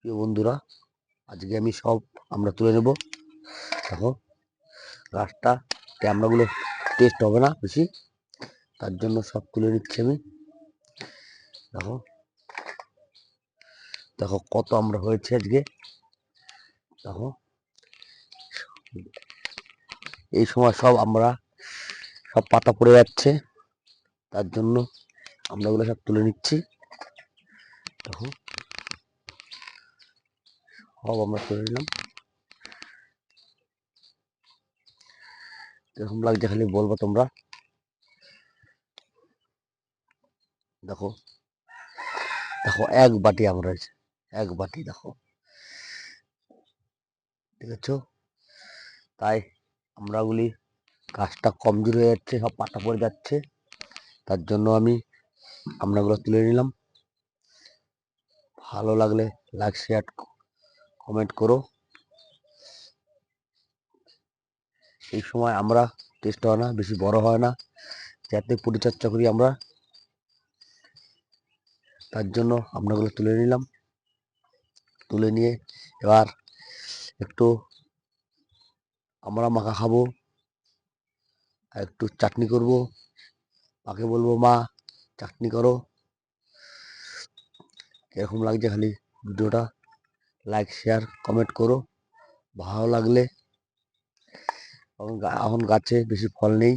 প্রিয় বন্ধুরা, আজকে আমরা তুলে নেব। দেখো গাছটা ক্যামেরাগুলো টেস্ট হবে না বেশি, তার জন্য সব তুলে নিচ্ছি আমি। দেখো দেখো কত আমরা হয়েছে আজকে। দেখো এই সময় সব পাতা পড়ে যাচ্ছে, তার জন্য আমরা ওগুলো সব তুলে নিচ্ছি। দেখো সব আমরা তুলে নিলাম। এরকম লাগছে খালি বলবো তোমরা। দেখো দেখো এক বাটি আমরা হয়েছে, এক বাটি। দেখো ঠিক আছে, তাই আমরাগুলি গাছটা কমজোরি হয়ে যাচ্ছে, সব পাতা পড়ে যাচ্ছে, তার জন্য আমরাগুলো তুলে নিলাম। ভালো লাগলে লাইক শেয়ার কমেন্ট করো। এই সময় আমরা টেস্ট হয় না, বেশি বড় হয় না, যাতে পরিচর্যা করি আমরা, তার জন্য আমরাগুলো তুলে নিলাম। তুলে নিয়ে এবার একটু আমরা মাখা খাবো, আর একটু চাটনি করব। মাকে বলবো, মা চাটনি করো। এরকম লাগছে খালি ভিডিওটা লাইক শেয়ার কমেন্ট করো। ভালো লাগলে, এখন গাছে বেশি ফল নেই,